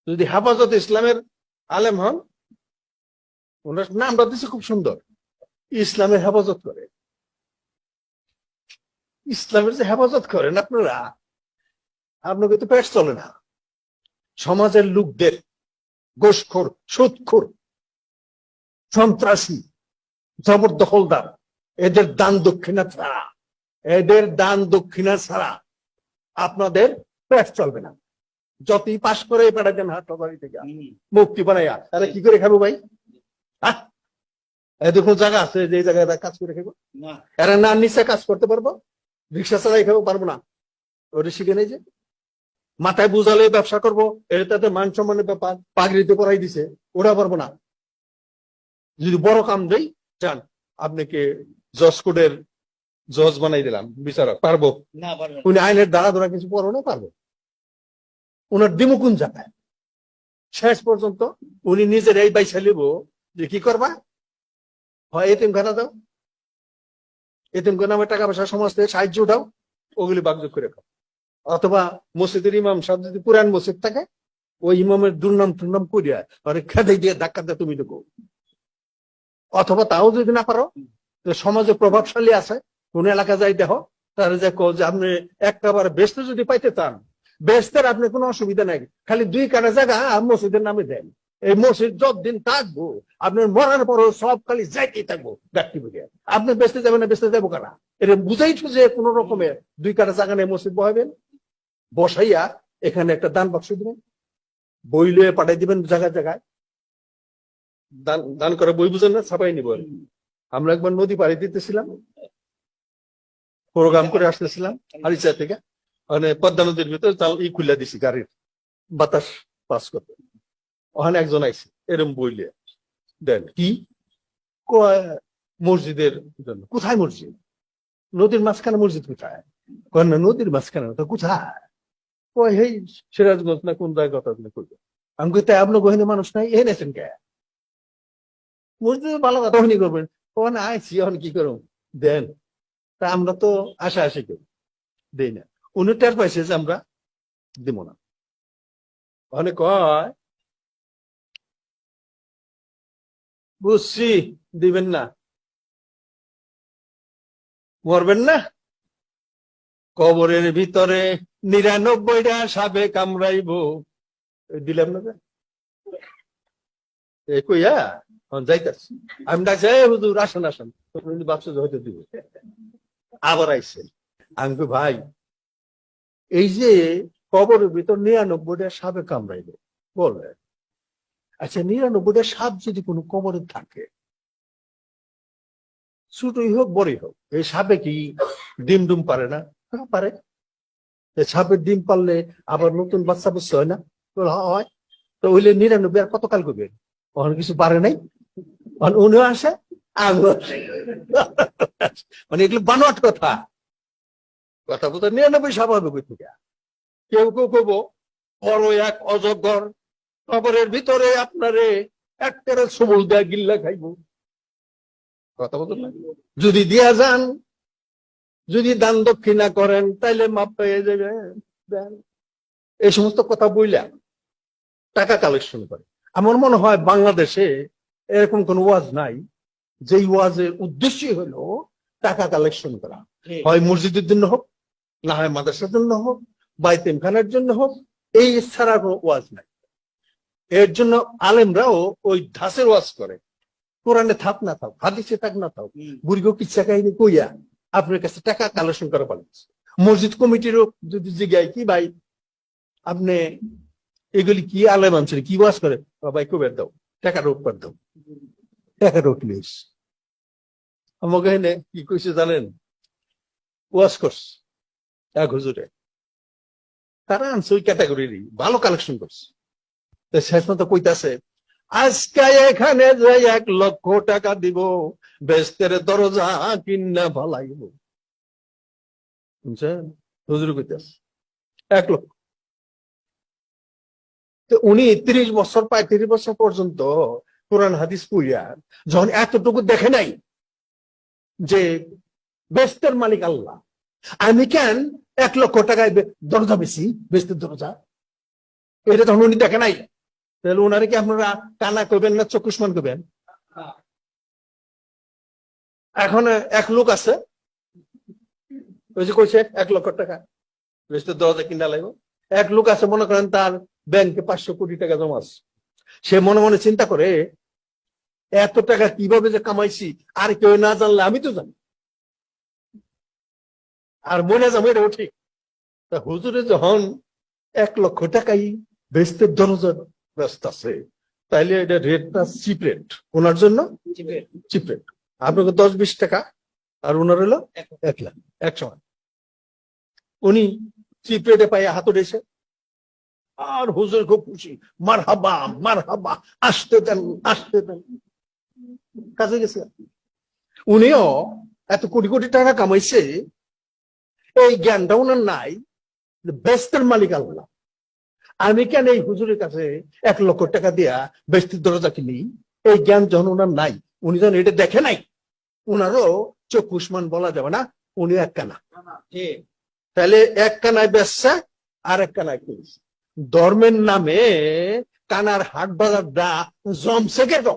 যদি হেফাজত ইসলামের আলেম হন, ওনার নামটা দিচ্ছে খুব সুন্দর, ইসলামের হেফাজত করে। ইসলামের যে হেফাজত করেন আপনারা, আপনাকে তো পেট চলে না। সমাজের লোকদের ঘুষখোর, সুদখোর, সন্ত্রাসী, জবরদখলদার, এদের দান দক্ষিণা ছাড়া আপনাদের পেট চলবে না। যতই পাশ করে পাঠাবেন হাসপাতাল থেকে মুক্তি বানাইয়া, তাহলে কি করে খাবো ভাই? এদের কোন জায়গা আছে যে জায়গায় কাজ করে খাবো? এরা না নিচে কাজ করতে পারবো? রিক্সা চালাই খাবো পারবো না? ওটা শিখে নেই যে মাথায় বুঝালে ব্যবসা করবো, এটা তাতে মান সম্মানের ব্যাপার, পাগড়িতে পড়াই দিছে, ওরা পারবো না। যদি বড় কাম দেই, চান আপনাকে জজ কোর্টের জজ বানাই দিলাম, বিচারক, পারবো না? উনি আইনের দ্বারা ধরা কিছু পড়ো না, পারবো? ওনার দিমুকুন যাবে শেষ পর্যন্ত। উনি নিজের এই বাইসা লিব যে কি করবা, হয় এতিমখানা দাও, এতিমখানা আমার টাকা পয়সা সমাজ থেকে সাহায্য উঠাও, ওগুলি বাগযোগ করে খাও। অথবা মসজিদের ইমাম সাহেব যদি পুরান মসজিদ থাকে, ওই ইমামের দুর্নাম টুর্নাম করিয়া খেতে দিয়ে ধাক্কা দিয়ে তুমি ঢুকো। অথবা তাও যদি না পারো, সমাজে প্রভাবশালী আছে কোন এলাকা যাই দেখো, তারা যে আপনি একটাবার বেস্ট যদি পাইতে চান, বেস্টের আপনি কোনো অসুবিধা নাই, খালি 2 কাটা জায়গা মসজিদের নামে দেন। এই মসজিদ যতদিন থাকবো, আপনার মরার পরও সব খালি যাইতেই থাকবো ব্যক্তি বুঝে। আপনি বেসতে যাবেন না, বেসতে যাবো কারা? এটা বুঝাইছো যে কোন রকমের 2 কাটা জায়গা নেই মসজিদ বহাবেন, বসাইয়া এখানে একটা দান বাক্স দিবেন, বই লয়ে পাঠাই দিবেন জায়গায় জায়গায়। দান করে বই বুঝেন না, ছাপাই নিব। আমরা একবার নদী পাড়ি দিতেছিলাম, প্রোগ্রাম করে আসতেছিলাম হারিচা থেকে, মানে পদ্মা নদীর ভিতরে খুলে দিছি গাড়ির বাতাস পাস করতে। ওখানে একজন আইছে, এরম বইলে দেন কি মসজিদের জন্য। কোথায় মসজিদ? নদীর মাঝখানে মসজিদ কোথায়? না নদীর মাঝখানে, কোথায়? ওই হেই সিরাজগঞ্জ না কোন জায়গায় কথা করবে। আমি কই আপনার গহিনী মানুষ নাই, এ নেছেন কে? মসজিদে ভালো কথা হনি করবেন, ওখানে আইছি, এখন কি করুন দেন। তা আমরা তো আশা করি, দেই না। উনি টের পাইছে যে আমরা দিব না। ওখানে কয় বুঝছি দিবেন না, মরবেন না, কবরের ভিতরে 99টা সাপে কামড়াইব, দিলাম না কইয়া যাইতাছি। আমি ডাকছি, হুজুর আসেন আসেন, বাচ্চা হয়তো দিব। আবার আইসেন। আমি কই ভাই, এই যে কবরের ভিতর 99টা সাপে কামড়াইবে বলে, আচ্ছা 99টা সাপ যদি কোনো কবরে থাকে, ছোটই হোক বড়ই হোক, এই সাপে কি ডিম ডুম পারে না? পারে। সাপের ডিম পারলে আবার নতুন বাচ্চা বুঝতে হয় না? হয়। তো হইলে 99 আর কত কাল করবে? ওখানে কিছু পারে নাই, উনিও আসে, মানে এগুলো বানোয়াট কথা। কথা বলতে 99 স্বাভাবিক হইতে। কেউ কেউ কব বড় এক অজগর কবরের ভিতরে আপনারে একটা সবল দেয়া গিল্লা খাইব। কথা বলতে যদি দিয়া যান, যদি দান দক্ষিণা করেন, তাইলে মাপ পেয়ে যাবে। এই সমস্ত কথা বইলা টাকা কালেকশন করে। আমার মনে হয় বাংলাদেশে এরকম কোন ওয়াজ নাই যেই ওয়াজের উদ্দেশ্যই হলো টাকা কালেকশন করা। হয় মসজিদের জন্য হোক, না হয় মাদ্রাসার জন্য হোক, বা এতিমখানার জন্য হোক, এই ছাড়া কোনো ওয়াজ নাই। এর জন্য আলেমরাও ওই ধাসের ওয়াজ করে। কোরআনে থাক না থাক, হাদিসে থাক না থাক, বুড়িগো কিচ্ছা কাহিনী কইয়া আপনার কাছে টাকা কালেকশন করা পারে। মসজিদ কমিটিরও যদি জিজ্ঞাই কি ভাই আপনি এগুলি কি আলেম আনছেন, কি ওয়াজ করে, ভাই কবের দাও, টাকা রোগ করে দাও, টাকা রোগ প্লিজ। আমাকে এনে কি কইছে জানেন? ওয়াজ করছে এক হুজুরে, তারা আনছে ওই ক্যাটাগরিরই, ভালো কালেকশন করছে। শেষ মতো কইতাছে, আজকে এখানে যে 1 লক্ষ টাকা দিব, বেস্তের দরজা কিনা ভালাইব। বুঝছেন? হুজুর কইতাছে 1 লক্ষ। তো উনি 30 বছর 35 বছর পর্যন্ত কোরআন হাদিস পড়িয়া যখন এতটুকু দেখে নাই যে বেস্তের মালিক আল্লাহ, আমি কেন 1 লক্ষ টাকায় দরজা বেশি, বেস্তের দরজা, এটা তখন উনি দেখে নাই। তাহলে ওনারে কি আপনারা কানা করবেন না চক্ষুষ্মান করবেন? এখন এক লোক আছে, ওই যে কইছে 1,00,000 টাকা বেশি 10,000 কিনা লাগবে। এক লোক আছে, মনে করেন তার ব্যাংকে 500 কোটি টাকা জমা আছে। সে মনে মনে চিন্তা করে এত টাকা কিভাবে যে কামাইছি আর কেউ না জানলে আমি তো জানি, আর মনে যাবো এটাও ঠিক। তা হুজুরে যখন 1,00,000 টাকাই বেচতে দরজা ব্যস্ত আছে, তাইলে এটা রেটটা চিপ রেট ওনার জন্য, চিপ রেট। আপনাকে 10-20 টাকা আর ওনার হলো 1 লাখ এক সময়। উনি চিপ রেটে পাই হাত উঠেছে, আর হুজুর খুব খুশি, মারহাবা মারহাবা, আসতে দেন আসতে দেন, কাজে গেছে। উনিও এত কোটি কোটি টাকা কামাইছে, এই জ্ঞানটা ওনার নাই বেস্তের মালিক আল্লাহ। আমি কেন এই হুজুরের কাছে 1,00,000 টাকা দিয়া বেস্তির দরজা কিনি? এই জ্ঞান যখন ওনার নাই, উনি যখন এটা দেখে নাই, উনারও চক্ষুষ্মান বলা যাবে না, উনি এক কানা। তাহলে এক কানায় বেচছে আর এক কানায় কিনছে। ধর্মের নামে কানার হাট বাজারটা জমছে কেন?